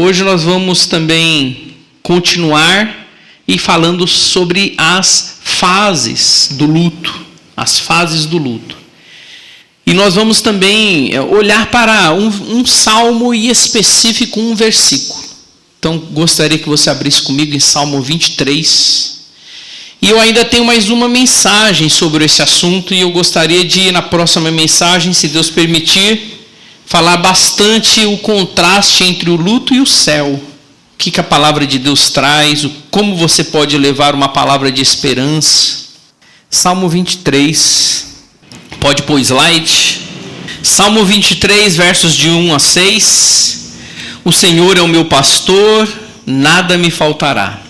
Hoje nós vamos também continuar e falando sobre as fases do luto, as fases do luto. E nós vamos também olhar para um salmo e específico um versículo. Então gostaria que você abrisse comigo em Salmo 23. E eu ainda tenho mais uma mensagem sobre esse assunto e eu gostaria de, na próxima mensagem, se Deus permitir, falar bastante o contraste entre o luto e o céu. O que a palavra de Deus traz, como você pode levar uma palavra de esperança. Salmo 23, pode pôr slide. Salmo 23, versos de 1 a 6. O Senhor é o meu pastor, nada me faltará.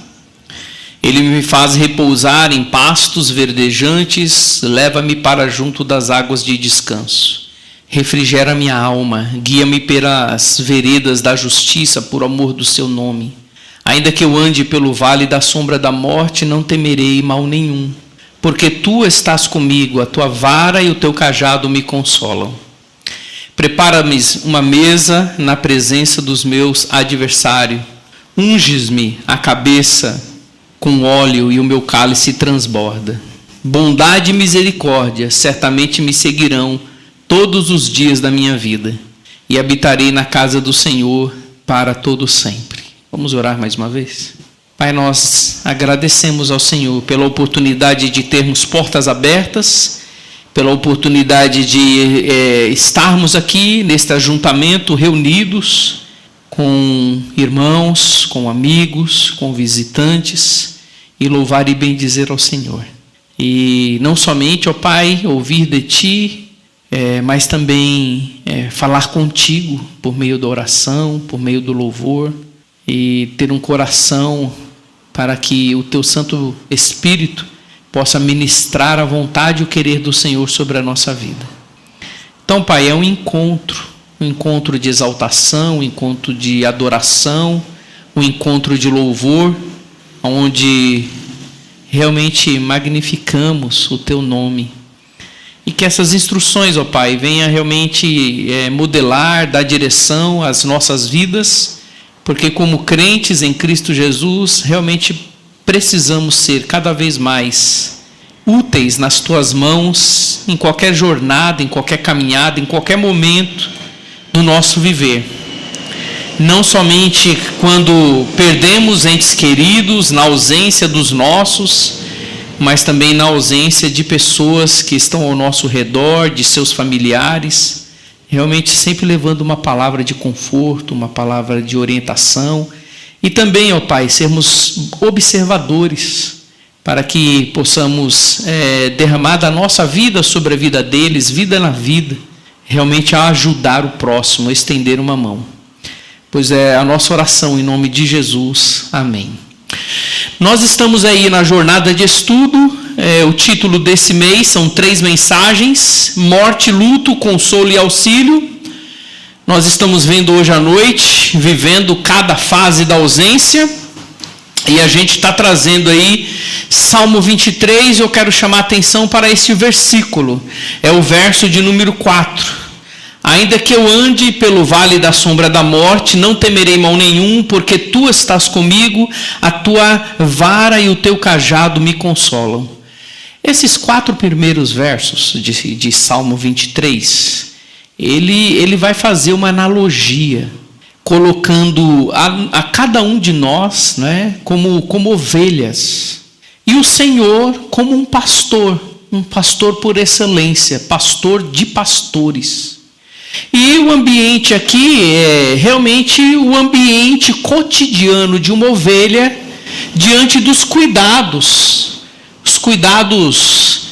Ele me faz repousar em pastos verdejantes, leva-me para junto das águas de descanso. Refrigera minha alma, guia-me pelas veredas da justiça por amor do seu nome. Ainda que eu ande pelo vale da sombra da morte, não temerei mal nenhum, porque tu estás comigo, a tua vara e o teu cajado me consolam. Prepara-me uma mesa na presença dos meus adversários, unges-me a cabeça com óleo e o meu cálice transborda. Bondade e misericórdia certamente me seguirão todos os dias da minha vida, e habitarei na casa do Senhor para todo sempre. Vamos orar mais uma vez? Pai, nós agradecemos ao Senhor pela oportunidade de termos portas abertas, pela oportunidade de estarmos aqui neste ajuntamento reunidos com irmãos, com amigos, com visitantes, e louvar e bendizer ao Senhor. E não somente, ó Pai, ouvir de Ti, mas também falar contigo por meio da oração, por meio do louvor, e ter um coração para que o Teu Santo Espírito possa ministrar a vontade e o querer do Senhor sobre a nossa vida. Então, Pai, é um encontro de exaltação, um encontro de adoração, um encontro de louvor, onde realmente magnificamos o Teu nome. E que essas instruções, ó Pai, venham realmente modelar, dar direção às nossas vidas, porque como crentes em Cristo Jesus, realmente precisamos ser cada vez mais úteis nas Tuas mãos, em qualquer jornada, em qualquer caminhada, em qualquer momento do nosso viver. Não somente quando perdemos entes queridos, na ausência dos nossos, mas também na ausência de pessoas que estão ao nosso redor, de seus familiares, realmente sempre levando uma palavra de conforto, uma palavra de orientação, e também, ó Pai, sermos observadores, para que possamos derramar da nossa vida sobre a vida deles, vida na vida, realmente a ajudar o próximo, a estender uma mão. Pois é a nossa oração em nome de Jesus. Amém. Nós estamos aí na jornada de estudo. O título desse mês são 3 mensagens: morte, luto, consolo e auxílio. Nós estamos vendo hoje à noite, vivendo cada fase da ausência. E a gente está trazendo aí Salmo 23, eu quero chamar a atenção para esse versículo. É o verso de número 4. Ainda que eu ande pelo vale da sombra da morte, não temerei mal nenhum, porque Tu estás comigo, a Tua vara e o Teu cajado me consolam. Esses 4 primeiros versos de Salmo 23, ele vai fazer uma analogia, colocando a cada um de nós, né, como ovelhas, e o Senhor como um pastor por excelência, pastor de pastores. E o ambiente aqui é realmente o ambiente cotidiano de uma ovelha diante dos cuidados, os cuidados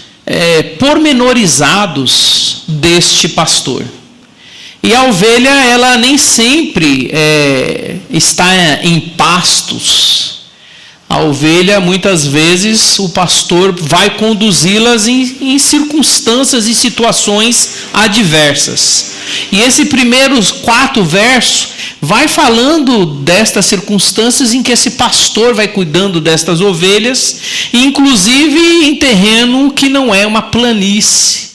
pormenorizados deste pastor. E a ovelha, ela nem sempre está em pastos. A ovelha, muitas vezes, o pastor vai conduzi-las em circunstâncias e situações adversas. E esse primeiros 4 versos vai falando destas circunstâncias em que esse pastor vai cuidando destas ovelhas, inclusive em terreno que não é uma planície.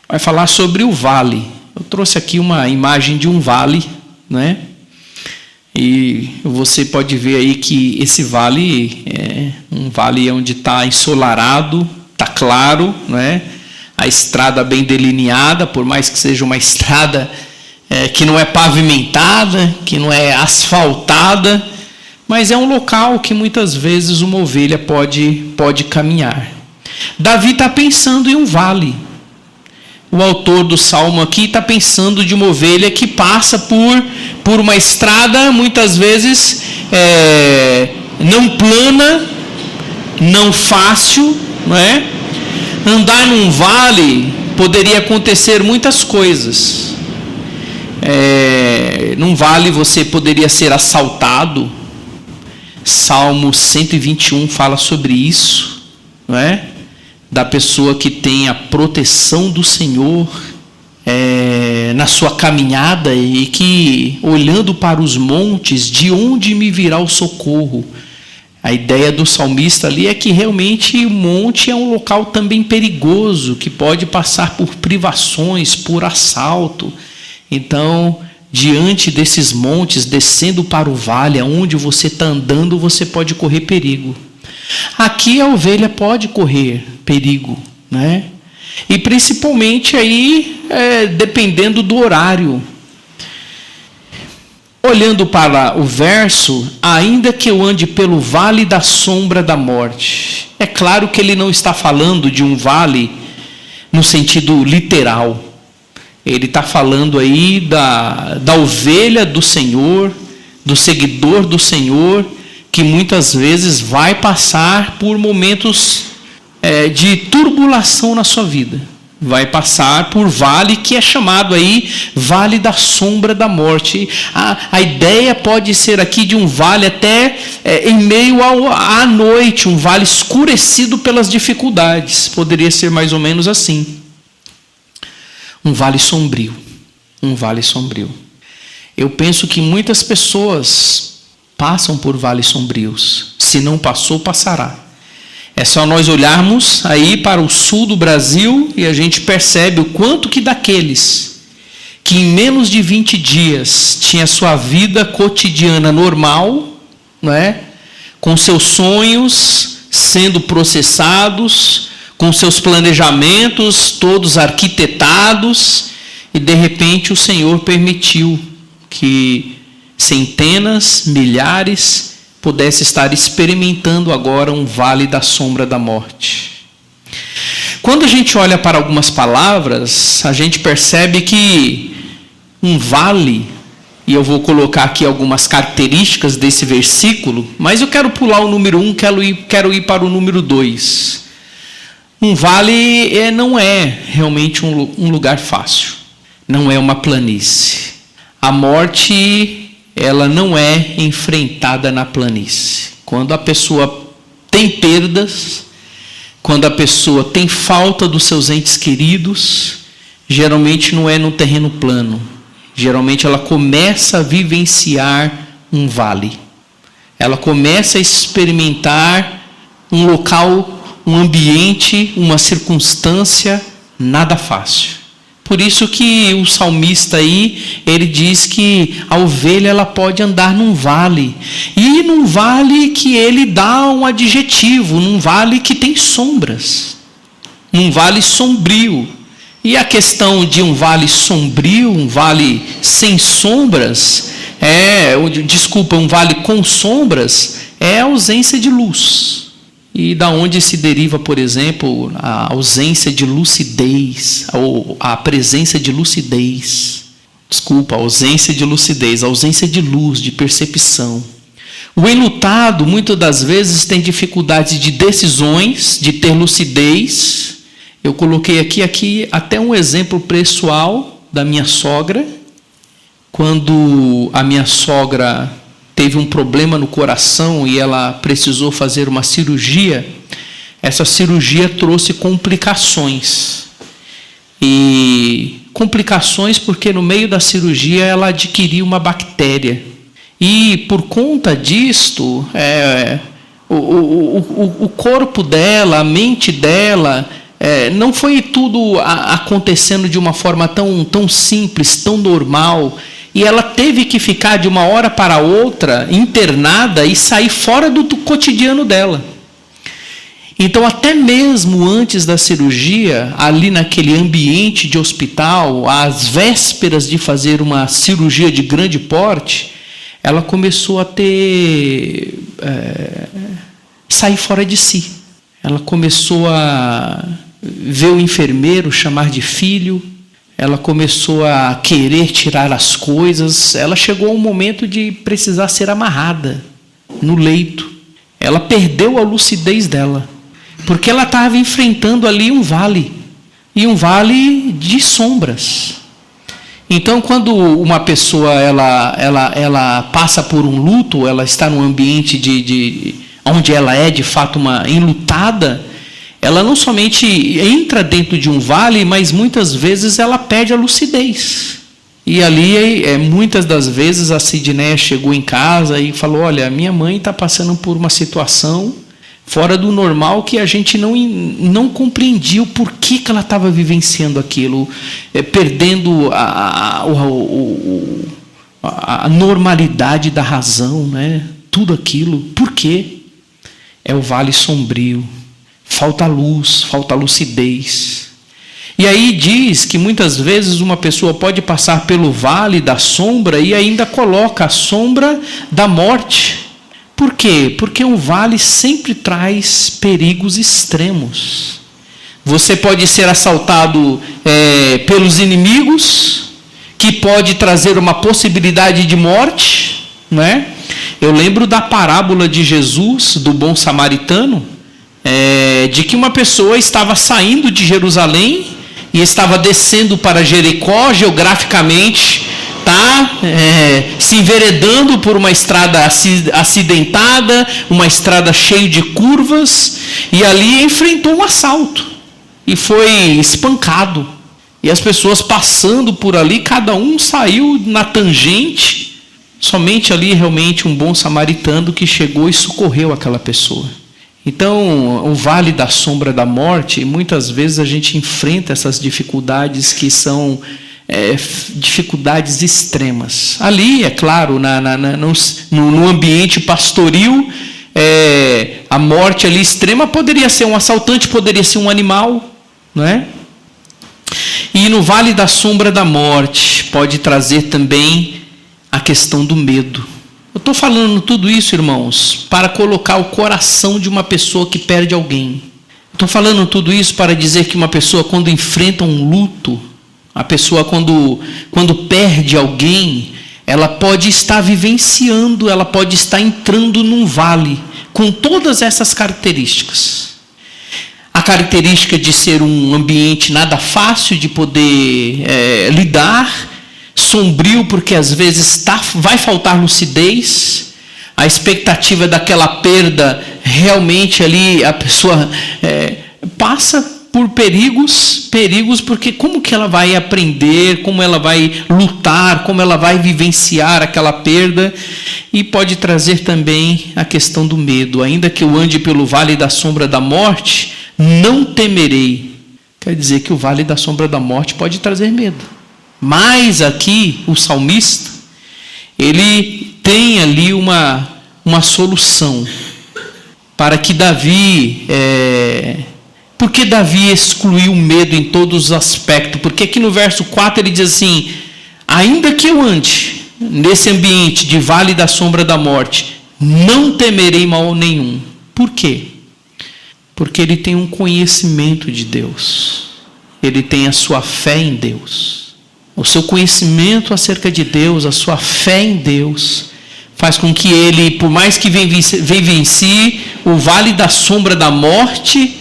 Vai falar sobre o vale. Eu trouxe aqui uma imagem de um vale, né? E você pode ver aí que esse vale é um vale onde está ensolarado, está claro, né? A estrada bem delineada, por mais que seja uma estrada que não é pavimentada, que não é asfaltada, mas é um local que muitas vezes uma ovelha pode caminhar. Davi está pensando em um vale. O autor do Salmo aqui está pensando de uma ovelha que passa por uma estrada, muitas vezes não plana, não fácil, não é? Andar num vale poderia acontecer muitas coisas. Num vale você poderia ser assaltado. Salmo 121 fala sobre isso, não é? Da pessoa que tem a proteção do Senhor na sua caminhada e que, olhando para os montes, de onde me virá o socorro? A ideia do salmista ali é que realmente o monte é um local também perigoso, que pode passar por privações, por assalto. Então, diante desses montes, descendo para o vale, aonde você está andando, você pode correr perigo. Aqui a ovelha pode correr perigo, né? E principalmente aí, dependendo do horário. Olhando para o verso, ainda que eu ande pelo vale da sombra da morte. É claro que ele não está falando de um vale no sentido literal. Ele está falando aí da ovelha do Senhor, do seguidor do Senhor, que muitas vezes vai passar por momentos de turbulação na sua vida. Vai passar por vale que é chamado aí vale da sombra da morte. A ideia pode ser aqui de um vale até em meio à noite, um vale escurecido pelas dificuldades. Poderia ser mais ou menos assim. Um vale sombrio. Um vale sombrio. Eu penso que muitas pessoas passam por vales sombrios. Se não passou, passará. É só nós olharmos aí para o sul do Brasil e a gente percebe o quanto que daqueles que em menos de 20 dias tinha sua vida cotidiana normal, não é? Com seus sonhos sendo processados, com seus planejamentos todos arquitetados, e de repente o Senhor permitiu que centenas, milhares pudesse estar experimentando agora um vale da sombra da morte. Quando a gente olha para algumas palavras, a gente percebe que um vale, e eu vou colocar aqui algumas características desse versículo, mas eu quero pular o número 1, quero ir para o número 2. Um vale não é realmente um lugar fácil, não é uma planície. A morte, ela não é enfrentada na planície. Quando a pessoa tem perdas, quando a pessoa tem falta dos seus entes queridos, geralmente não é no terreno plano. Geralmente ela começa a vivenciar um vale. Ela começa a experimentar um local, um ambiente, uma circunstância nada fácil. Por isso que o salmista aí, ele diz que a ovelha ela pode andar num vale. E num vale que ele dá um adjetivo, num vale que tem sombras. Num vale sombrio. E a questão de um vale sombrio, um vale sem sombras, um vale com sombras, é a ausência de luz. E da onde se deriva, por exemplo, a ausência de lucidez, ou a presença de lucidez. A ausência de lucidez, a ausência de luz, de percepção. O enlutado, muitas das vezes, tem dificuldade de decisões, de ter lucidez. Eu coloquei aqui até um exemplo pessoal da minha sogra. Quando a minha sogra teve um problema no coração e ela precisou fazer uma cirurgia, essa cirurgia trouxe complicações. E complicações porque no meio da cirurgia ela adquiriu uma bactéria. E por conta disto, o corpo dela, a mente dela, não foi tudo acontecendo de uma forma tão simples, tão normal. e ela teve que ficar de uma hora para outra internada e sair fora do cotidiano dela. Então, até mesmo antes da cirurgia, ali naquele ambiente de hospital, às vésperas de fazer uma cirurgia de grande porte, ela começou a sair fora de si. Ela começou a ver o enfermeiro chamar de filho, ela começou a querer tirar as coisas, ela chegou a um momento de precisar ser amarrada no leito. Ela perdeu a lucidez dela, porque ela estava enfrentando ali um vale, e um vale de sombras. Então, quando uma pessoa ela passa por um luto, ela está num ambiente onde ela é de fato uma enlutada, ela não somente entra dentro de um vale, mas muitas vezes ela perde a lucidez. E ali, muitas das vezes, a Sidneia chegou em casa e falou: olha, minha mãe está passando por uma situação fora do normal, que a gente não compreendia o porquê que ela estava vivenciando aquilo, perdendo a normalidade da razão, né? Tudo aquilo. Por quê? É o vale sombrio. Falta luz, falta lucidez. E aí diz que muitas vezes uma pessoa pode passar pelo vale da sombra e ainda coloca a sombra da morte. Por quê? Porque um vale sempre traz perigos extremos. Você pode ser assaltado pelos inimigos, que pode trazer uma possibilidade de morte, não é? Eu lembro da parábola de Jesus, do bom samaritano, de que uma pessoa estava saindo de Jerusalém e estava descendo para Jericó, geograficamente, se enveredando por uma estrada acidentada, uma estrada cheia de curvas, e ali enfrentou um assalto e foi espancado. E as pessoas passando por ali, cada um saiu na tangente. Somente ali realmente um bom samaritano que chegou e socorreu aquela pessoa. Então, o vale da sombra da morte, muitas vezes a gente enfrenta essas dificuldades que são dificuldades extremas. Ali, é claro, no ambiente pastoril, a morte ali extrema poderia ser um assaltante, poderia ser um animal, não é? E no vale da sombra da morte pode trazer também a questão do medo. Eu estou falando tudo isso, irmãos, para colocar o coração de uma pessoa que perde alguém. Estou falando tudo isso para dizer que uma pessoa, quando enfrenta um luto, a pessoa quando perde alguém, ela pode estar vivenciando, ela pode estar entrando num vale com todas essas características. A característica de ser um ambiente nada fácil de poder lidar, sombrio, porque às vezes vai faltar lucidez, a expectativa daquela perda, realmente ali a pessoa passa por perigos, porque como que ela vai aprender, como ela vai lutar, como ela vai vivenciar aquela perda, e pode trazer também a questão do medo. Ainda que eu ande pelo vale da sombra da morte, não temerei. Quer dizer que o vale da sombra da morte pode trazer medo. Mas aqui, o salmista, ele tem ali uma solução para que Davi... Porque Davi excluiu o medo em todos os aspectos? Porque aqui no verso 4 ele diz assim: ainda que eu ande nesse ambiente de vale da sombra da morte, não temerei mal nenhum. Por quê? Porque ele tem um conhecimento de Deus. Ele tem a sua fé em Deus. O seu conhecimento acerca de Deus, a sua fé em Deus, faz com que ele, por mais que vivencie o vale da sombra da morte,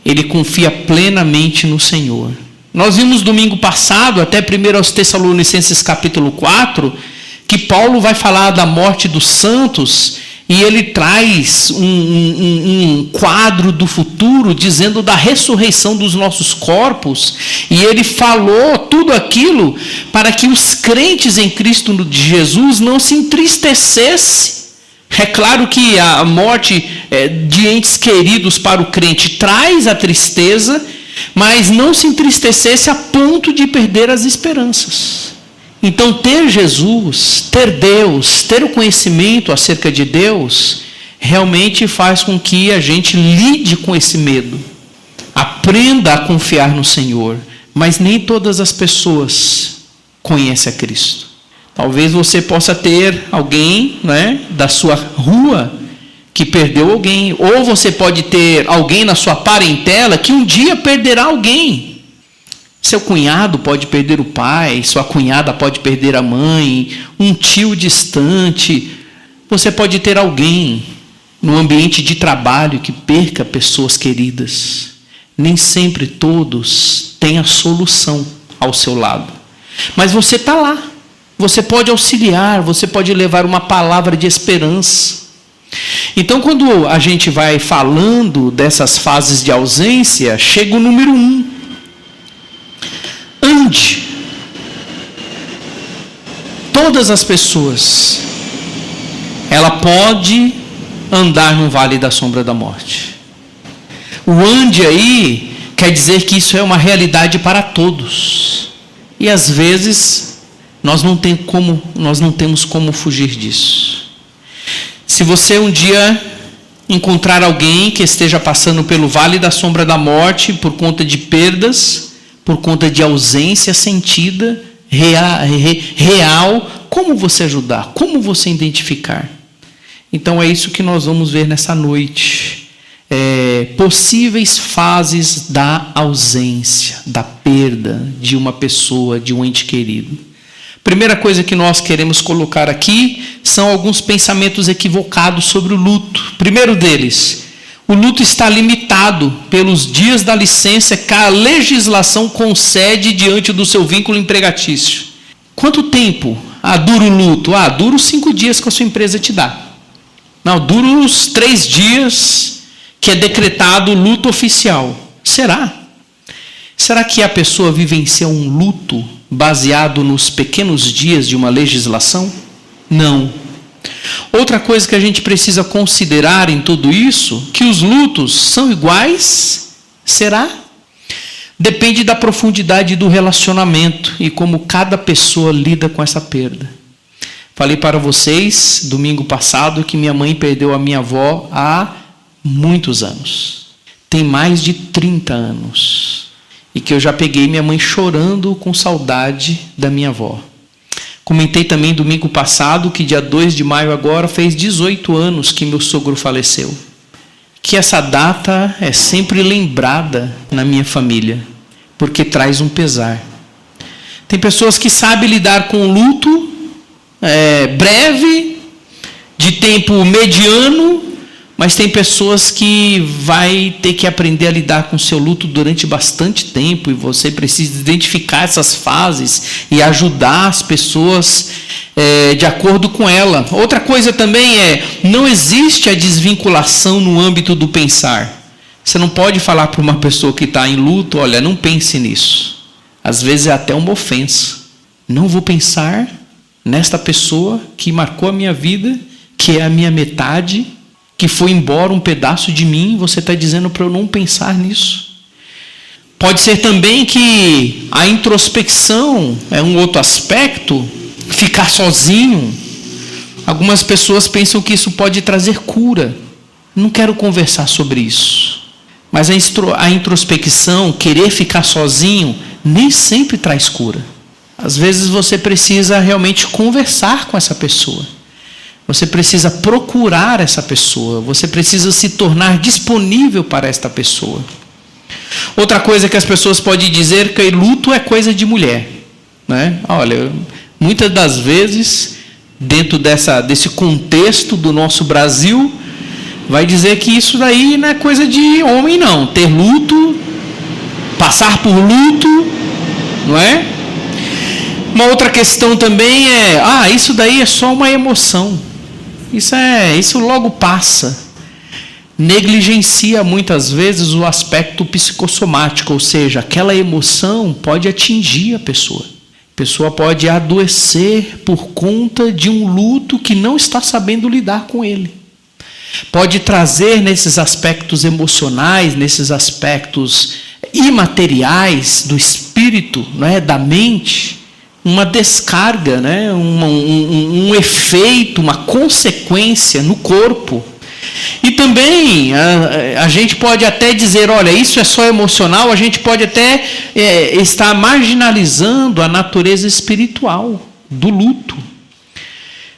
ele confia plenamente no Senhor. Nós vimos domingo passado, até 1 aos Tessalonicenses capítulo 4, que Paulo vai falar da morte dos santos, e ele traz um quadro do futuro, dizendo da ressurreição dos nossos corpos, e ele falou tudo aquilo para que os crentes em Cristo de Jesus não se entristecessem. É claro que a morte de entes queridos para o crente traz a tristeza, mas não se entristecesse a ponto de perder as esperanças. Então, ter Jesus, ter Deus, ter o conhecimento acerca de Deus, realmente faz com que a gente lide com esse medo. Aprenda a confiar no Senhor. Mas nem todas as pessoas conhecem a Cristo. Talvez você possa ter alguém, né, da sua rua que perdeu alguém. Ou você pode ter alguém na sua parentela que um dia perderá alguém. Seu cunhado pode perder o pai, sua cunhada pode perder a mãe, um tio distante. Você pode ter alguém no ambiente de trabalho que perca pessoas queridas. Nem sempre todos têm a solução ao seu lado. Mas você está lá. Você pode auxiliar, você pode levar uma palavra de esperança. Então, quando a gente vai falando dessas fases de ausência, chega o número 1. Ande. Todas as pessoas, ela pode andar no vale da sombra da morte. O ande aí quer dizer que isso é uma realidade para todos. E às vezes nós não temos como fugir disso. Se você um dia encontrar alguém que esteja passando pelo vale da sombra da morte por conta de perdas, por conta de ausência sentida, real, como você ajudar? Como você identificar? Então é isso que nós vamos ver nessa noite. Possíveis fases da ausência, da perda de uma pessoa, de um ente querido. Primeira coisa que nós queremos colocar aqui são alguns pensamentos equivocados sobre o luto. Primeiro deles, o luto está limitado pelos dias da licença que a legislação concede diante do seu vínculo empregatício. Quanto tempo dura o luto? Dura os 5 dias que a sua empresa te dá. Não, dura os 3 dias que é decretado luto oficial. Será? Será que a pessoa vivencia um luto baseado nos pequenos dias de uma legislação? Não. Outra coisa que a gente precisa considerar em tudo isso, que os lutos são iguais? Será? Depende da profundidade do relacionamento e como cada pessoa lida com essa perda. Falei para vocês, domingo passado, que minha mãe perdeu a minha avó há muitos anos. Tem mais de 30 anos. E que eu já peguei minha mãe chorando com saudade da minha avó. Comentei também domingo passado que dia 2 de maio agora fez 18 anos que meu sogro faleceu. Que essa data é sempre lembrada na minha família, porque traz um pesar. Tem pessoas que sabem lidar com o luto breve, de tempo mediano, mas tem pessoas que vai ter que aprender a lidar com o seu luto durante bastante tempo, e você precisa identificar essas fases e ajudar as pessoas de acordo com ela. Outra coisa também não existe a desvinculação no âmbito do pensar. Você não pode falar para uma pessoa que está em luto, olha, não pense nisso. Às vezes é até uma ofensa. Não vou pensar nesta pessoa que marcou a minha vida, que é a minha metade, que foi embora um pedaço de mim, você está dizendo para eu não pensar nisso. Pode ser também que a introspecção é um outro aspecto, ficar sozinho. Algumas pessoas pensam que isso pode trazer cura. Não quero conversar sobre isso. Mas a introspecção, querer ficar sozinho, nem sempre traz cura. Às vezes você precisa realmente conversar com essa pessoa. Você precisa procurar essa pessoa. Você precisa se tornar disponível para esta pessoa. Outra coisa que as pessoas podem dizer que luto é coisa de mulher, né? Olha, muitas das vezes, dentro desse contexto do nosso Brasil, vai dizer que isso daí não é coisa de homem, não. Ter luto, passar por luto, não é? Uma outra questão também isso daí é só uma emoção. Isso logo passa. Negligencia muitas vezes o aspecto psicossomático, ou seja, aquela emoção pode atingir a pessoa. A pessoa pode adoecer por conta de um luto que não está sabendo lidar com ele. Pode trazer nesses aspectos emocionais, nesses aspectos imateriais do espírito, não é, da mente, uma descarga, né? Um efeito, uma consequência no corpo. E também a gente pode até dizer, olha, isso é só emocional, a gente pode até estar marginalizando a natureza espiritual do luto.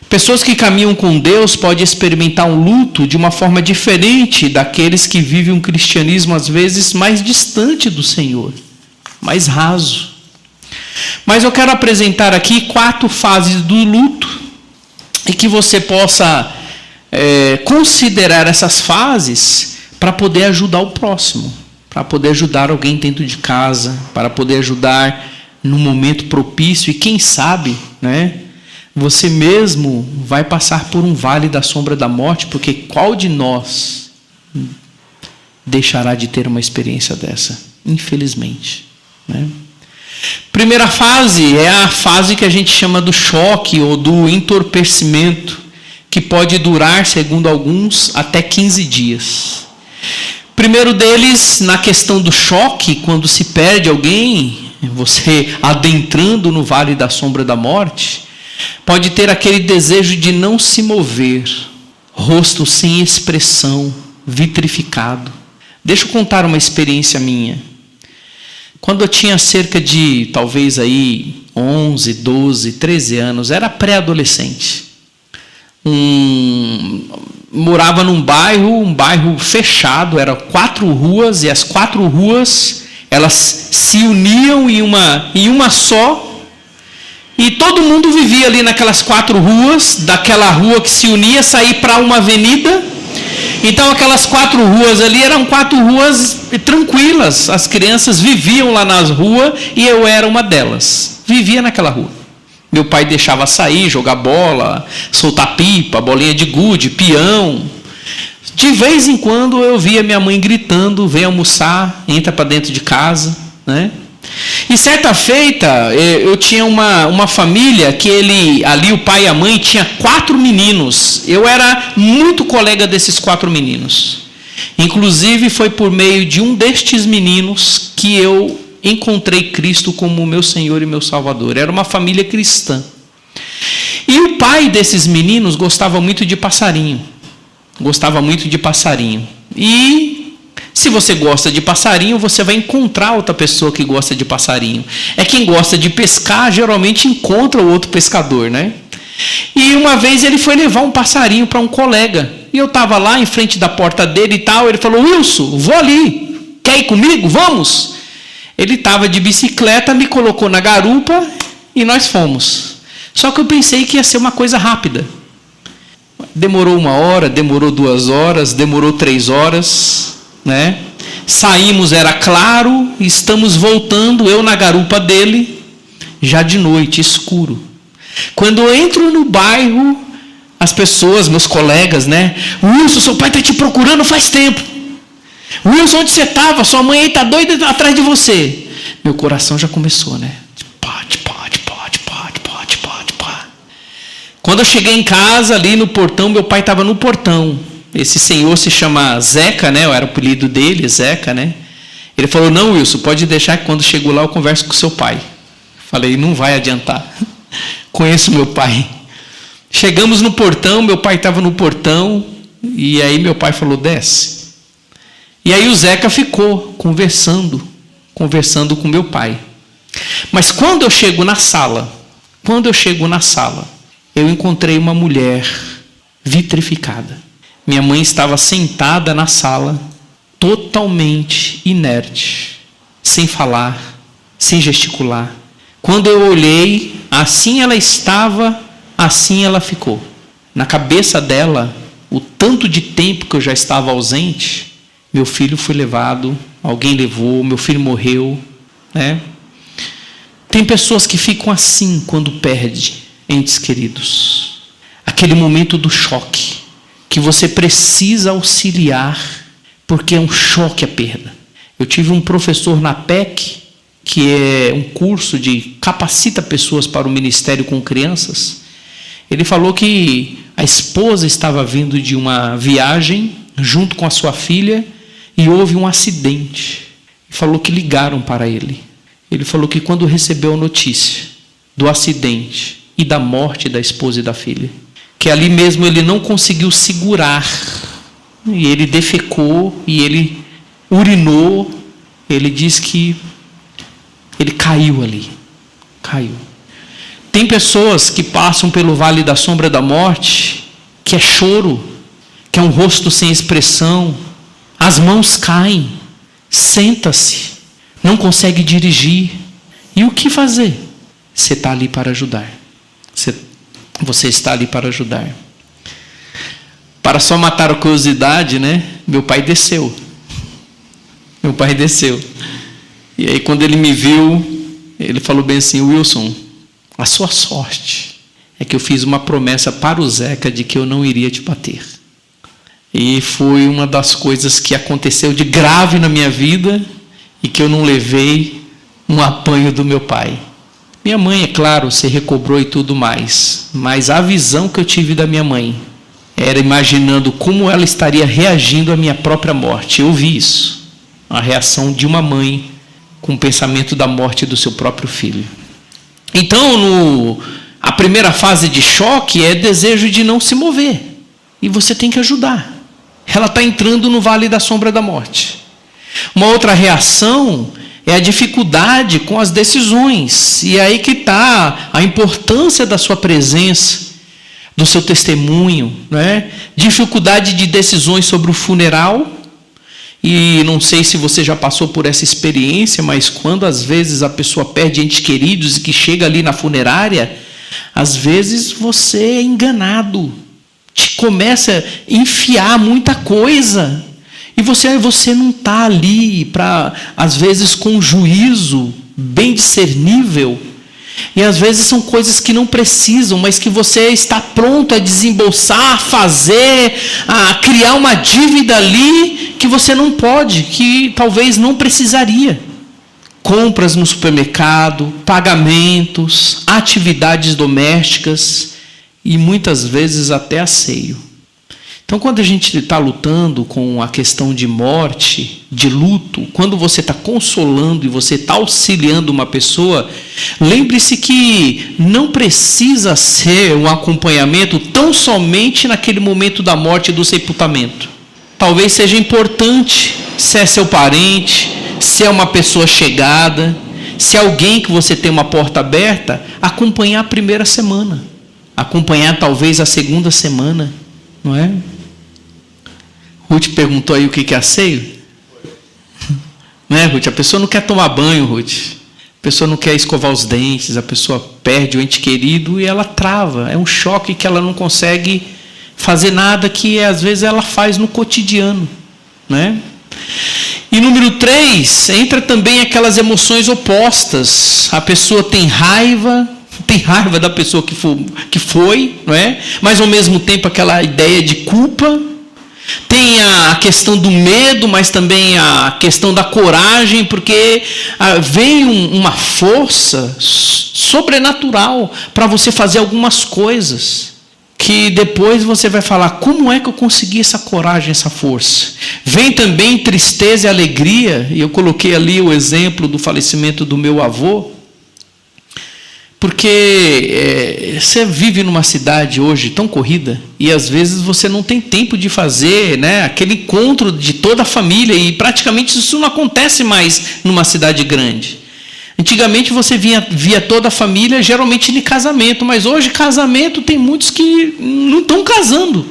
Pessoas que caminham com Deus podem experimentar um luto de uma forma diferente daqueles que vivem um cristianismo às vezes mais distante do Senhor, mais raso. Mas eu quero apresentar aqui 4 fases do luto e que você possa considerar essas fases para poder ajudar o próximo, para poder ajudar alguém dentro de casa, para poder ajudar no momento propício e quem sabe, né? Você mesmo vai passar por um vale da sombra da morte, porque qual de nós deixará de ter uma experiência dessa? Infelizmente, né? Primeira fase é a fase que a gente chama do choque ou do entorpecimento, que pode durar, segundo alguns, até 15 dias. Primeiro deles, na questão do choque, quando se perde alguém, você adentrando no vale da sombra da morte, pode ter aquele desejo de não se mover, rosto sem expressão, vitrificado. Deixa eu contar uma experiência minha. Quando eu tinha cerca de, talvez aí, 11, 12, 13 anos, era pré-adolescente. Morava num bairro fechado, eram 4 ruas, e as 4 ruas, elas se uniam em uma só, e todo mundo vivia ali naquelas 4 ruas, daquela rua que se unia, sair para uma avenida. Então aquelas 4 ruas ali eram 4 ruas tranquilas, as crianças viviam lá nas ruas e eu era uma delas, vivia naquela rua. Meu pai deixava sair, jogar bola, soltar pipa, bolinha de gude, peão. De vez em quando eu via minha mãe gritando, vem almoçar, entra para dentro de casa, né? E certa feita, eu tinha uma família que ali o pai e a mãe tinha 4 meninos. Eu era muito colega desses 4 meninos. Inclusive foi por meio de um destes meninos que eu encontrei Cristo como meu Senhor e meu Salvador. Era uma família cristã. E o pai desses meninos gostava muito de passarinho. E se você gosta de passarinho, você vai encontrar outra pessoa que gosta de passarinho. É quem gosta de pescar, geralmente encontra o outro pescador, né? E uma vez ele foi levar um passarinho para um colega. E eu estava lá em frente da porta dele e tal. Ele falou, Wilson, vou ali. Quer ir comigo? Vamos. Ele estava de bicicleta, me colocou na garupa e nós fomos. Só que eu pensei que ia ser uma coisa rápida. Demorou 1 hora, demorou 2 horas, demorou 3 horas... né? Saímos, era claro, estamos voltando, eu na garupa dele, já de noite, escuro. Quando eu entro no bairro, as pessoas, meus colegas, né? Wilson, seu pai está te procurando faz tempo. Wilson, onde você estava? Sua mãe aí está doida atrás de você. Meu coração já começou, né? Pode. Quando eu cheguei em casa, ali no portão, meu pai estava no portão. Esse senhor se chama Zeca, né? Era o apelido dele, Zeca, né? Ele falou, não, Wilson, pode deixar que quando chego lá eu converso com seu pai. Falei, não vai adiantar. Conheço meu pai. Chegamos no portão, meu pai estava no portão, e aí meu pai falou, desce. E aí o Zeca ficou conversando com meu pai. Mas quando eu chego na sala, eu encontrei uma mulher vitrificada. Minha mãe estava sentada na sala, totalmente inerte, sem falar, sem gesticular. Quando eu olhei, assim ela estava, assim ela ficou. Na cabeça dela, o tanto de tempo que eu já estava ausente, meu filho foi levado, alguém levou, meu filho morreu, né? Tem pessoas que ficam assim quando perde entes queridos. Aquele momento do choque, que você precisa auxiliar, porque é um choque a perda. Eu tive um professor na PEC, que é um curso de capacita pessoas para o ministério com crianças. Ele falou que a esposa estava vindo de uma viagem, junto com a sua filha, e houve um acidente. Falou que ligaram para ele. Ele falou que quando recebeu a notícia do acidente e da morte da esposa e da filha. Que ali mesmo ele não conseguiu segurar, e ele defecou, e ele urinou, ele diz que ele caiu ali, caiu. Tem pessoas que passam pelo vale da sombra da morte, que é choro, que é um rosto sem expressão, as mãos caem, senta-se, não consegue dirigir. E o que fazer? Você está ali para ajudar. Você está ali para ajudar. Para só matar a curiosidade, né? Meu pai desceu. E aí quando ele me viu, ele falou bem assim: Wilson, a sua sorte é que eu fiz uma promessa para o Zeca de que eu não iria te bater. E foi uma das coisas que aconteceu de grave na minha vida e que eu não levei um apanho do meu pai. Minha mãe, é claro, se recobrou e tudo mais, mas a visão que eu tive da minha mãe era imaginando como ela estaria reagindo à minha própria morte. Eu vi isso, a reação de uma mãe com o pensamento da morte do seu próprio filho. Então, a primeira fase de choque é desejo de não se mover, e você tem que ajudar. Ela está entrando no vale da sombra da morte. Uma outra reação é a dificuldade com as decisões. E é aí que está a importância da sua presença, do seu testemunho, né? Dificuldade de decisões sobre o funeral. E não sei se você já passou por essa experiência, mas quando às vezes a pessoa perde entes queridos e que chega ali na funerária, às vezes você é enganado. Te começa a enfiar muita coisa. E você não está ali para, às vezes, com juízo bem discernível. E às vezes são coisas que não precisam, mas que você está pronto a desembolsar, a fazer, a criar uma dívida ali que você não pode, que talvez não precisaria. Compras no supermercado, pagamentos, atividades domésticas e muitas vezes até asseio. Então, quando a gente está lutando com a questão de morte, de luto, quando você está consolando e você está auxiliando uma pessoa, lembre-se que não precisa ser um acompanhamento tão somente naquele momento da morte e do sepultamento. Talvez seja importante, se é seu parente, se é uma pessoa chegada, se é alguém que você tem uma porta aberta, acompanhar a primeira semana, acompanhar talvez a segunda semana, não é? Ruth perguntou aí o que é asseio? Não é, Ruth? A pessoa não quer tomar banho, Ruth. A pessoa não quer escovar os dentes, a pessoa perde o ente querido e ela trava. É um choque que ela não consegue fazer nada que às vezes ela faz no cotidiano, né? E número 3, entra também aquelas emoções opostas. A pessoa tem raiva da pessoa que foi, não é? Mas ao mesmo tempo aquela ideia de culpa. Tem a questão do medo, mas também a questão da coragem, porque vem uma força sobrenatural para você fazer algumas coisas, que depois você vai falar, como é que eu consegui essa coragem, essa força? Vem também tristeza e alegria, e eu coloquei ali o exemplo do falecimento do meu avô, porque você vive numa cidade hoje tão corrida e às vezes você não tem tempo de fazer, né, aquele encontro de toda a família, e praticamente isso não acontece mais numa cidade grande. Antigamente você via toda a família geralmente de casamento, mas hoje casamento tem muitos que não estão casando.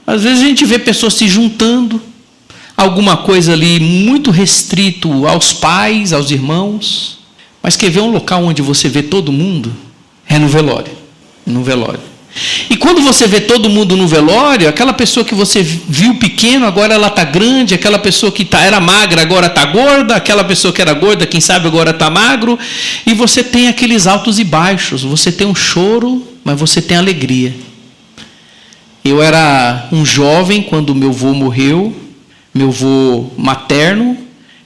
Às vezes a gente vê pessoas se juntando, alguma coisa ali muito restrito aos pais, aos irmãos. Mas quer ver um local onde você vê todo mundo? É no velório. No velório. E quando você vê todo mundo no velório, aquela pessoa que você viu pequeno, agora ela está grande, aquela pessoa que era magra, agora está gorda, aquela pessoa que era gorda, quem sabe agora está magro, e você tem aqueles altos e baixos, você tem um choro, mas você tem alegria. Eu era um jovem quando meu avô morreu, meu avô materno,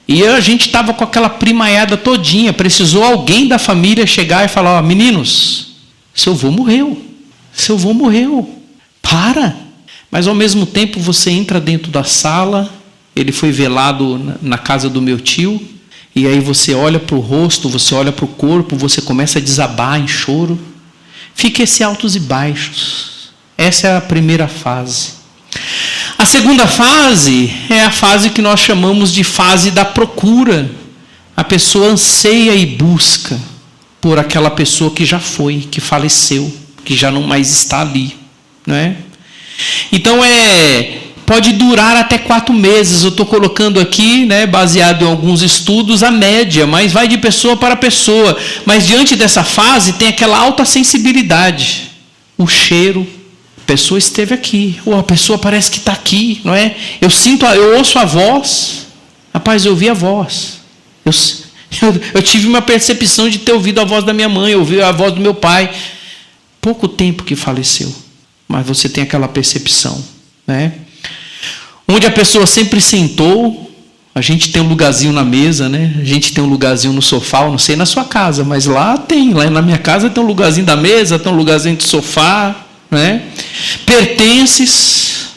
e a gente estava com aquela primaiada todinha. Precisou alguém da família chegar e falar, ó, meninos, seu avô morreu. Seu avô morreu. Para. Mas ao mesmo tempo você entra dentro da sala. Ele foi velado na casa do meu tio. E aí você olha para o rosto, você olha para o corpo, você começa a desabar em choro. Fica esse altos e baixos. Essa é a primeira fase. A segunda fase é a fase que nós chamamos de fase da procura. A pessoa anseia e busca por aquela pessoa que já foi, que faleceu, que já não mais está ali, não é? Então pode durar até 4 meses. Eu estou colocando aqui, né, baseado em alguns estudos, a média, mas vai de pessoa para pessoa. Mas diante dessa fase tem aquela alta sensibilidade, o cheiro. A pessoa esteve aqui, ou a pessoa parece que está aqui, não é? Eu ouço a voz. Rapaz, eu ouvi a voz. Eu tive uma percepção de ter ouvido a voz da minha mãe, ouvi a voz do meu pai. Pouco tempo que faleceu, mas você tem aquela percepção, né? Onde a pessoa sempre sentou. A gente tem um lugarzinho na mesa, né? A gente tem um lugarzinho no sofá, eu não sei na sua casa, mas lá na minha casa tem um lugarzinho da mesa, tem um lugarzinho do sofá, né? Pertences,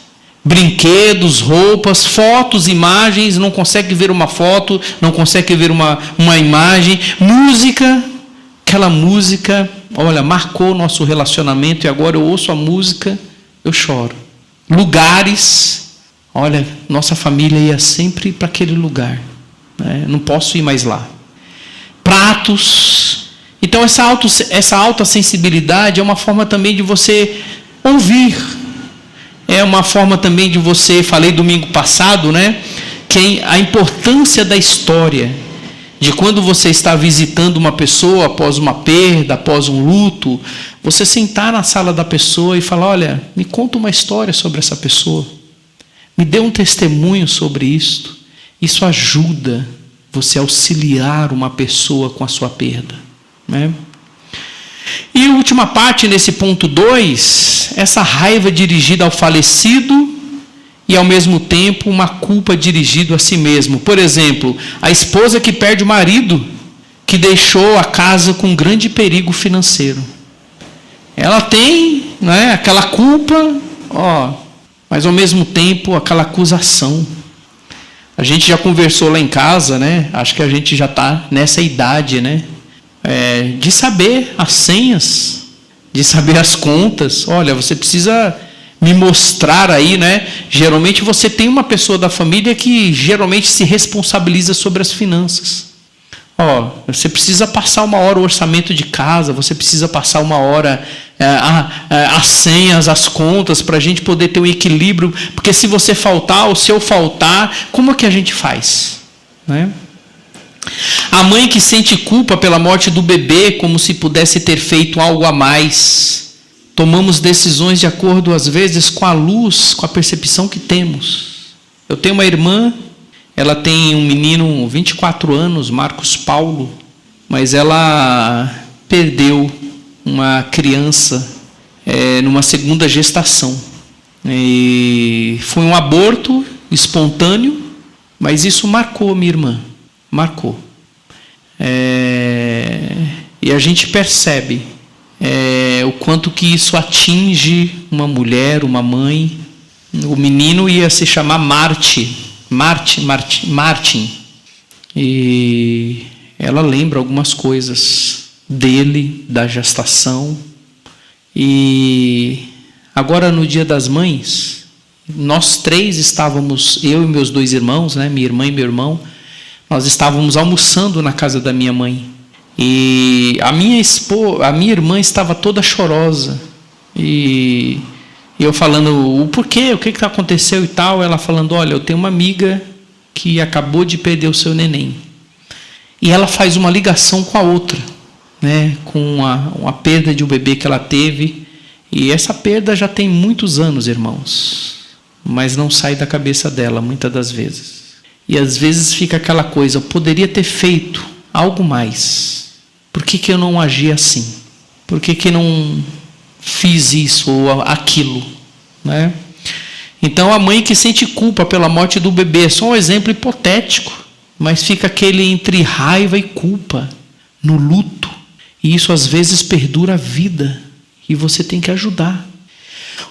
brinquedos, roupas, fotos, imagens. Não consegue ver uma foto, não consegue ver uma imagem. Música, aquela música, olha, marcou o nosso relacionamento e agora eu ouço a música, eu choro. Lugares, olha, nossa família ia sempre para aquele lugar, né? Não posso ir mais lá. Pratos. Então essa alta sensibilidade é uma forma também de você ouvir. É uma forma também de você, falei domingo passado, né? Que a importância da história, de quando você está visitando uma pessoa após uma perda, após um luto, você sentar na sala da pessoa e falar, olha, me conta uma história sobre essa pessoa. Me dê um testemunho sobre isto. Isso ajuda você a auxiliar uma pessoa com a sua perda, né? E a última parte, nesse ponto 2, essa raiva dirigida ao falecido e, ao mesmo tempo, uma culpa dirigida a si mesmo. Por exemplo, a esposa que perde o marido, que deixou a casa com grande perigo financeiro. Ela tem, né, aquela culpa, mas, ao mesmo tempo, aquela acusação. A gente já conversou lá em casa, né? Acho que a gente já está nessa idade, né? De saber as senhas, de saber as contas. Olha, você precisa me mostrar aí, né? Geralmente você tem uma pessoa da família que geralmente se responsabiliza sobre as finanças. Você precisa passar uma hora o orçamento de casa, você precisa passar uma hora as senhas, as contas, para a gente poder ter um equilíbrio, porque se você faltar, ou se eu faltar, como é que a gente faz, né? A mãe que sente culpa pela morte do bebê, como se pudesse ter feito algo a mais. Tomamos decisões de acordo, às vezes, com a luz, com a percepção que temos. Eu tenho uma irmã, ela tem um menino, 24 anos, Marcos Paulo, mas ela perdeu uma criança numa segunda gestação. E foi um aborto espontâneo, mas isso marcou minha irmã. Marcou. E a gente percebe o quanto que isso atinge uma mulher, uma mãe. O menino ia se chamar Martin. E ela lembra algumas coisas dele, da gestação. E agora, no Dia das Mães, nós 3 estávamos, eu e meus 2 irmãos, né, minha irmã e meu irmão, nós estávamos almoçando na casa da minha mãe. E a minha irmã estava toda chorosa. E eu falando o porquê, o que aconteceu e tal. Ela falando, olha, eu tenho uma amiga que acabou de perder o seu neném. E ela faz uma ligação com a outra, né, com uma perda de um bebê que ela teve. E essa perda já tem muitos anos, irmãos. Mas não sai da cabeça dela, muitas das vezes. E às vezes fica aquela coisa, eu poderia ter feito algo mais. Por que eu não agi assim? Por que não fiz isso ou aquilo, né? Então a mãe que sente culpa pela morte do bebê, é só um exemplo hipotético, mas fica aquele entre raiva e culpa, no luto, e isso às vezes perdura a vida, e você tem que ajudar.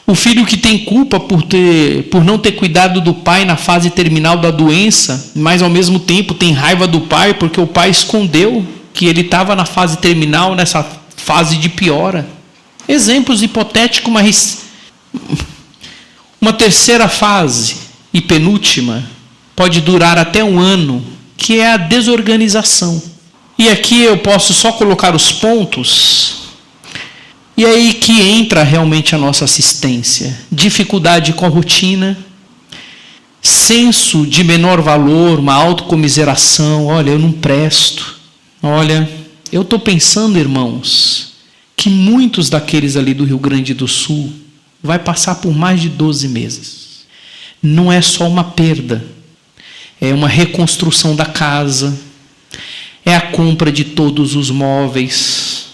O filho que tem culpa por não ter cuidado do pai na fase terminal da doença, mas ao mesmo tempo tem raiva do pai porque o pai escondeu que ele estava na fase terminal, nessa fase de piora. Exemplos hipotéticos, mas uma terceira fase e penúltima pode durar até 1 ano, que é a desorganização. E aqui eu posso só colocar os pontos. E é aí que entra realmente a nossa assistência. Dificuldade com a rotina, senso de menor valor, uma autocomiseração. Olha, eu não presto. Olha, eu estou pensando, irmãos, que muitos daqueles ali do Rio Grande do Sul vai passar por mais de 12 meses. Não é só uma perda, é uma reconstrução da casa, é a compra de todos os móveis.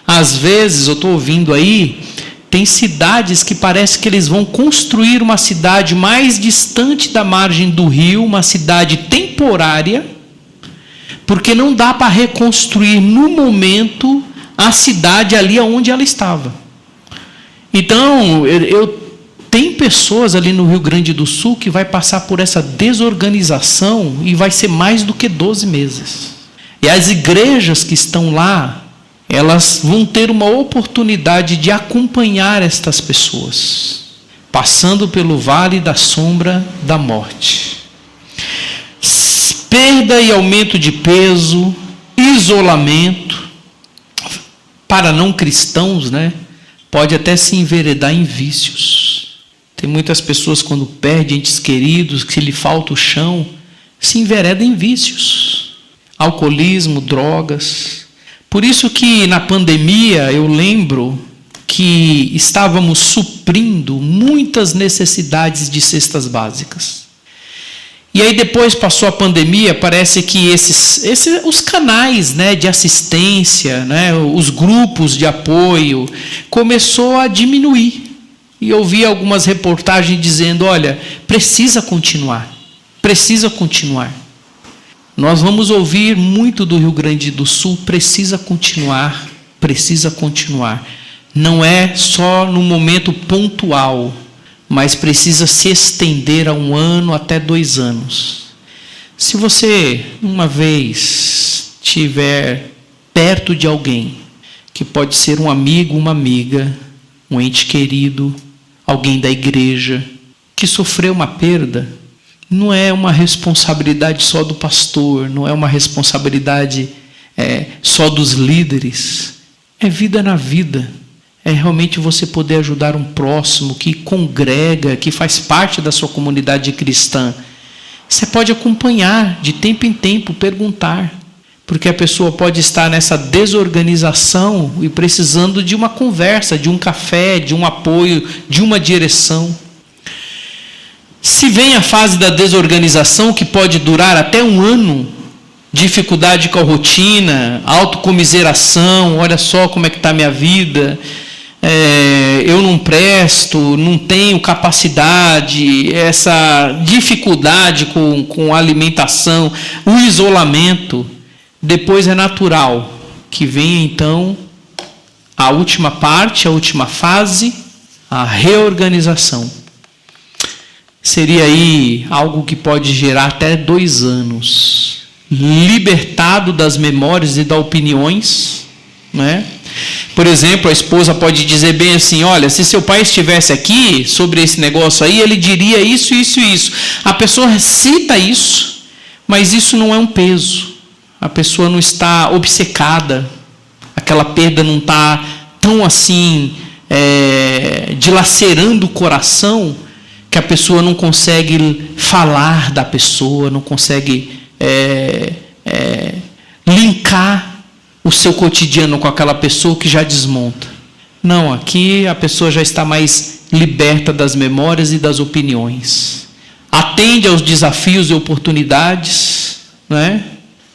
Às vezes, eu estou ouvindo aí, tem cidades que parece que eles vão construir uma cidade mais distante da margem do rio, uma cidade temporária, porque não dá para reconstruir no momento a cidade ali onde ela estava. Então, tem pessoas ali no Rio Grande do Sul que vai passar por essa desorganização e vai ser mais do que 12 meses. E as igrejas que estão lá, elas vão ter uma oportunidade de acompanhar estas pessoas, passando pelo vale da sombra da morte. Perda e aumento de peso, isolamento, para não cristãos, né? Pode até se enveredar em vícios. Tem muitas pessoas, quando perdem entes queridos, que lhe falta o chão, se enveredam em vícios. Alcoolismo, drogas. Por isso que na pandemia eu lembro que estávamos suprindo muitas necessidades de cestas básicas. E aí depois passou a pandemia, parece que os canais, né, de assistência, né, os grupos de apoio, começou a diminuir. E eu vi algumas reportagens dizendo, olha, precisa continuar. Nós vamos ouvir muito do Rio Grande do Sul, precisa continuar. Não é só no momento pontual, mas precisa se estender a 1 ano até 2 anos. Se você, uma vez, estiver perto de alguém, que pode ser um amigo, uma amiga, um ente querido, alguém da igreja, que sofreu uma perda, não é uma responsabilidade só do pastor, não é uma responsabilidade só dos líderes. É vida na vida. É realmente você poder ajudar um próximo que congrega, que faz parte da sua comunidade cristã. Você pode acompanhar de tempo em tempo, perguntar. Porque a pessoa pode estar nessa desorganização e precisando de uma conversa, de um café, de um apoio, de uma direção. Se vem a fase da desorganização, que pode durar até 1 ano, dificuldade com a rotina, autocomiseração, olha só como é que está a minha vida, eu não presto, não tenho capacidade, essa dificuldade com a alimentação, o isolamento, depois é natural que venha então a última parte, a última fase, a reorganização. Seria aí algo que pode gerar até 2 anos. Libertado das memórias e das opiniões, né? Por exemplo, a esposa pode dizer bem assim, olha, se seu pai estivesse aqui sobre esse negócio aí, ele diria isso, isso e isso. A pessoa cita isso, mas isso não é um peso. A pessoa não está obcecada. Aquela perda não está tão assim, dilacerando o coração, que a pessoa não consegue falar da pessoa, não consegue linkar o seu cotidiano com aquela pessoa que já desmonta. Não, aqui a pessoa já está mais liberta das memórias e das opiniões. Atende aos desafios e oportunidades, né?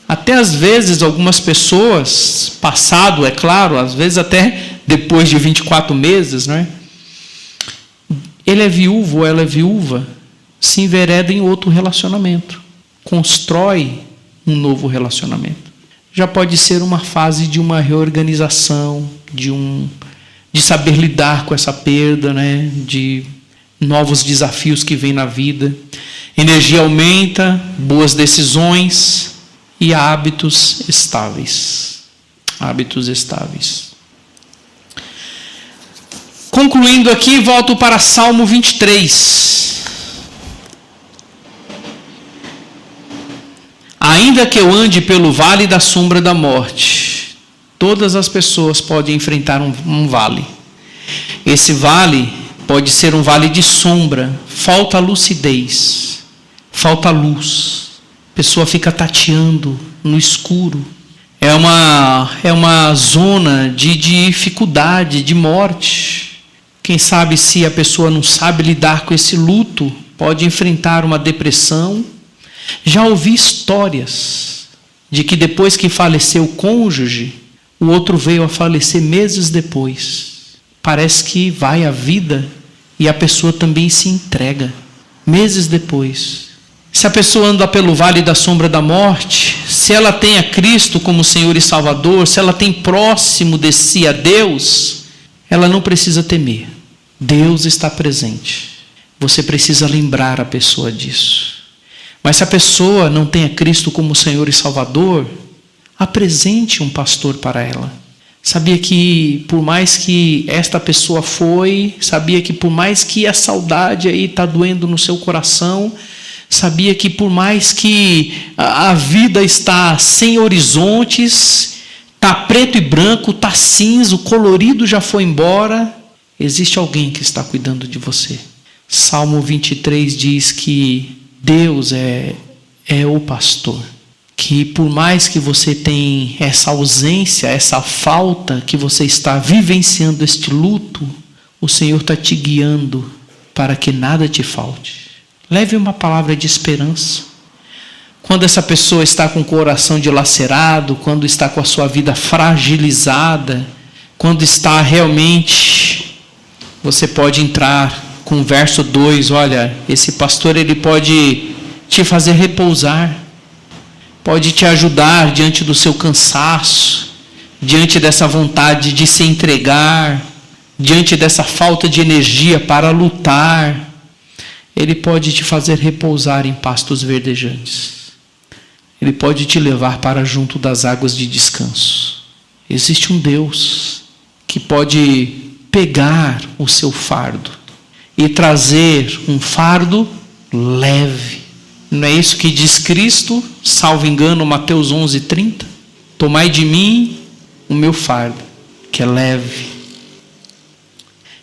Até às vezes algumas pessoas, passado, é claro, às vezes até depois de 24 meses, né? Ele é viúvo ou ela é viúva, se envereda em outro relacionamento, constrói um novo relacionamento. Já pode ser uma fase de uma reorganização, de de saber lidar com essa perda, né? De novos desafios que vêm na vida. Energia aumenta, boas decisões e hábitos estáveis. Hábitos estáveis. Concluindo aqui, volto para Salmo 23. Ainda que eu ande pelo vale da sombra da morte, todas as pessoas podem enfrentar um vale. Esse vale pode ser um vale de sombra, falta lucidez, falta luz. A pessoa fica tateando no escuro. É uma zona de dificuldade, de morte. Quem sabe, se a pessoa não sabe lidar com esse luto, pode enfrentar uma depressão. Já ouvi histórias de que depois que faleceu o cônjuge, o outro veio a falecer meses depois. Parece que vai a vida e a pessoa também se entrega meses depois. Se a pessoa anda pelo vale da sombra da morte, se ela tem a Cristo como Senhor e Salvador, se ela tem próximo de si a Deus, ela não precisa temer. Deus está presente. Você precisa lembrar a pessoa disso. Mas se a pessoa não tem a Cristo como Senhor e Salvador, apresente um pastor para ela. Sabia que por mais que esta pessoa sabia que por mais que a saudade aí está doendo no seu coração, sabia que por mais que a vida está sem horizontes, está preto e branco, está cinza, o colorido já foi embora, existe alguém que está cuidando de você. Salmo 23 diz que Deus é o pastor. Que por mais que você tenha essa ausência, essa falta, que você está vivenciando este luto, o Senhor está te guiando para que nada te falte. Leve uma palavra de esperança. Quando essa pessoa está com o coração dilacerado, quando está com a sua vida fragilizada, quando está realmente, você pode entrar com o verso 2, olha, esse pastor ele pode te fazer repousar, pode te ajudar diante do seu cansaço, diante dessa vontade de se entregar, diante dessa falta de energia para lutar. Ele pode te fazer repousar em pastos verdejantes. Ele pode te levar para junto das águas de descanso. Existe um Deus que pode pegar o seu fardo e trazer um fardo leve. Não é isso que diz Cristo, salvo engano, Mateus 11:30? Tomai de mim o meu fardo, que é leve.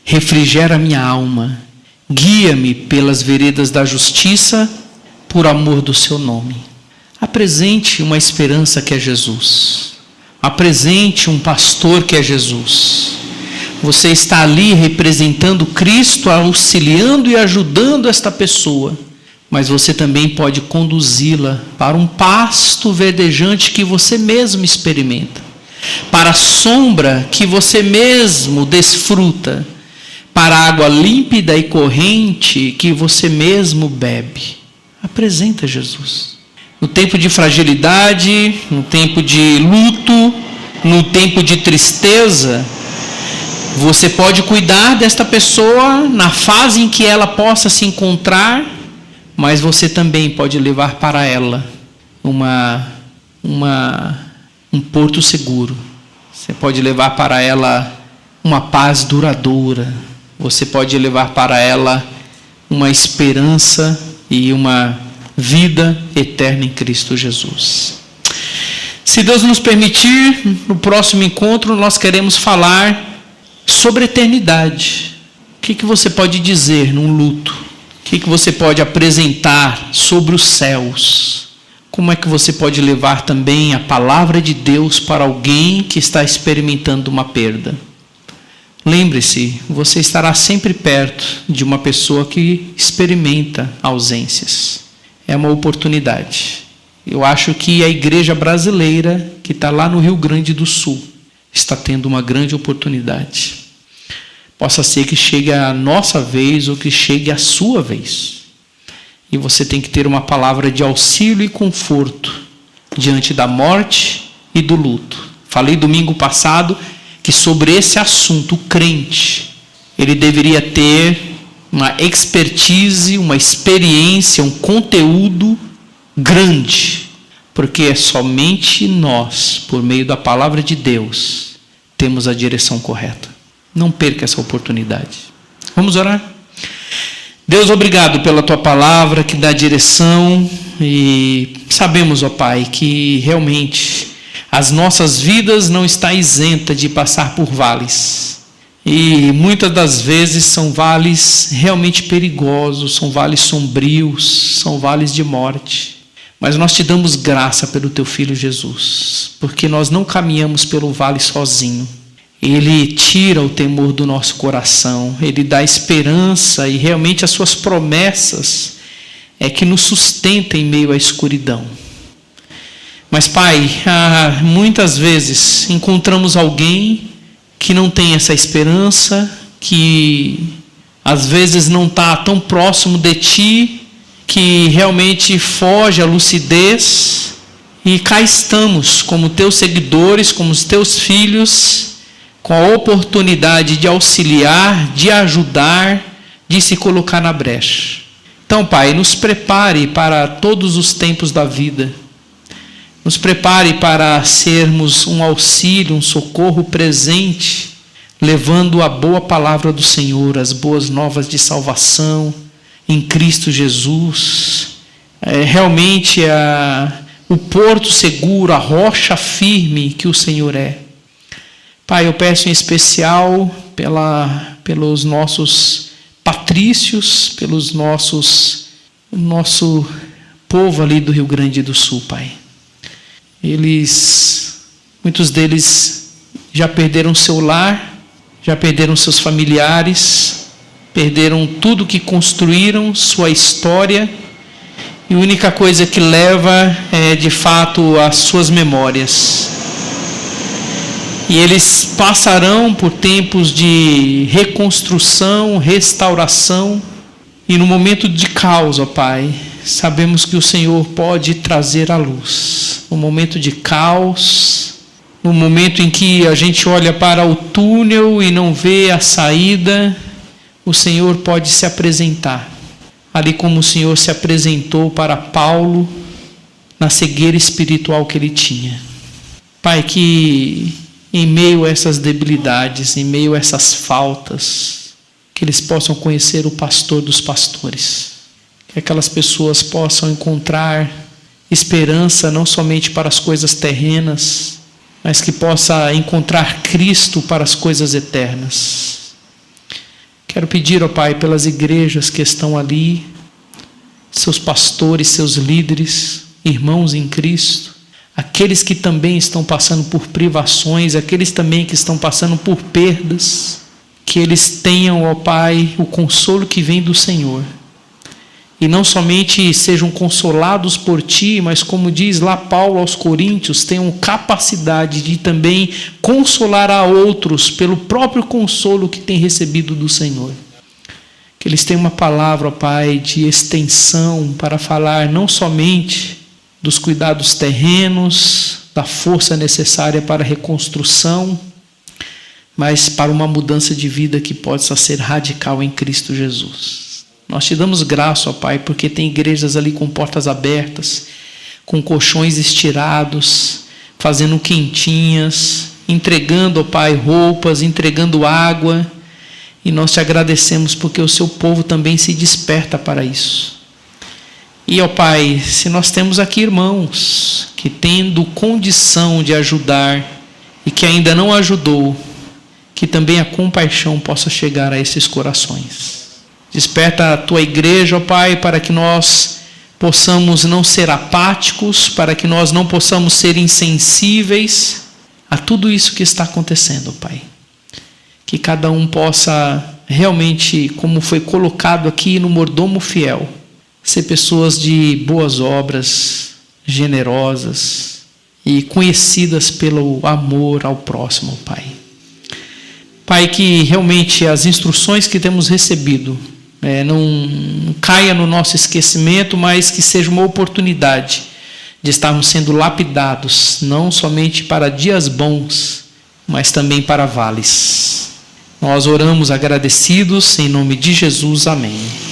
Refrigera a minha alma. Guia-me pelas veredas da justiça, por amor do seu nome. Apresente uma esperança que é Jesus. Apresente um pastor que é Jesus. Você está ali representando Cristo, auxiliando e ajudando esta pessoa. Mas você também pode conduzi-la para um pasto verdejante que você mesmo experimenta. Para a sombra que você mesmo desfruta. Para a água límpida e corrente que você mesmo bebe. Apresenta Jesus. No tempo de fragilidade, no tempo de luto, no tempo de tristeza, você pode cuidar desta pessoa na fase em que ela possa se encontrar, mas você também pode levar para ela um porto seguro. Você pode levar para ela uma paz duradoura. Você pode levar para ela uma esperança e uma vida eterna em Cristo Jesus. Se Deus nos permitir, no próximo encontro nós queremos falar sobre eternidade. O que você pode dizer num luto? O que você pode apresentar sobre os céus? Como é que você pode levar também a palavra de Deus para alguém que está experimentando uma perda? Lembre-se, você estará sempre perto de uma pessoa que experimenta ausências. É uma oportunidade. Eu acho que a igreja brasileira, que está lá no Rio Grande do Sul, está tendo uma grande oportunidade. Possa ser que chegue a nossa vez ou que chegue a sua vez. E você tem que ter uma palavra de auxílio e conforto diante da morte e do luto. Falei domingo passado que sobre esse assunto, o crente, ele deveria ter uma expertise, uma experiência, um conteúdo grande, porque é somente nós, por meio da palavra de Deus, temos a direção correta. Não perca essa oportunidade. Vamos orar? Deus, obrigado pela tua palavra que dá direção, e sabemos, ó Pai, que realmente as nossas vidas não estão isentas de passar por vales. E muitas das vezes são vales realmente perigosos, são vales sombrios, são vales de morte. Mas nós te damos graça pelo teu Filho Jesus, porque nós não caminhamos pelo vale sozinho. Ele tira o temor do nosso coração, Ele dá esperança, e realmente as suas promessas é que nos sustenta em meio à escuridão. Mas, Pai, muitas vezes encontramos alguém que não tem essa esperança, que às vezes não está tão próximo de Ti, que realmente foge à lucidez, e cá estamos como Teus seguidores, como os Teus filhos, com a oportunidade de auxiliar, de ajudar, de se colocar na brecha. Então, Pai, nos prepare para todos os tempos da vida. Nos prepare para sermos um auxílio, um socorro presente, levando a boa palavra do Senhor, as boas novas de salvação em Cristo Jesus. Realmente o porto seguro, a rocha firme que o Senhor é. Pai, eu peço em especial pelos nossos patrícios, pelos nosso povo ali do Rio Grande do Sul, Pai. Muitos deles já perderam seu lar, já perderam seus familiares, perderam tudo que construíram, sua história, e a única coisa que leva é de fato as suas memórias. E eles passarão por tempos de reconstrução, restauração, e no momento de caos, ó Pai, sabemos que o Senhor pode trazer a luz. No momento de caos, no momento em que a gente olha para o túnel e não vê a saída, o Senhor pode se apresentar. Ali como o Senhor se apresentou para Paulo na cegueira espiritual que ele tinha. Pai, que em meio a essas debilidades, em meio a essas faltas, que eles possam conhecer o pastor dos pastores. Que aquelas pessoas possam encontrar esperança não somente para as coisas terrenas, mas que possa encontrar Cristo para as coisas eternas. Quero pedir, ó Pai, pelas igrejas que estão ali, seus pastores, seus líderes, irmãos em Cristo, aqueles que também estão passando por privações, aqueles também que estão passando por perdas, que eles tenham, ó Pai, o consolo que vem do Senhor. E não somente sejam consolados por Ti, mas como diz lá Paulo aos Coríntios, tenham capacidade de também consolar a outros pelo próprio consolo que têm recebido do Senhor. Que eles tenham uma palavra, ó Pai, de extensão para falar não somente dos cuidados terrenos, da força necessária para a reconstrução, mas para uma mudança de vida que possa ser radical em Cristo Jesus. Nós te damos graça, ó Pai, porque tem igrejas ali com portas abertas, com colchões estirados, fazendo quentinhas, entregando, ó Pai, roupas, entregando água, e nós te agradecemos porque o seu povo também se desperta para isso. E, ó Pai, se nós temos aqui irmãos que tendo condição de ajudar e que ainda não ajudou, que também a compaixão possa chegar a esses corações. Desperta a tua igreja, ó Pai, para que nós possamos não ser apáticos, para que nós não possamos ser insensíveis a tudo isso que está acontecendo, ó Pai. Que cada um possa realmente, como foi colocado aqui no mordomo fiel, ser pessoas de boas obras, generosas e conhecidas pelo amor ao próximo, Pai. Pai, que realmente as instruções que temos recebido não caia no nosso esquecimento, mas que seja uma oportunidade de estarmos sendo lapidados, não somente para dias bons, mas também para vales. Nós oramos agradecidos em nome de Jesus. Amém.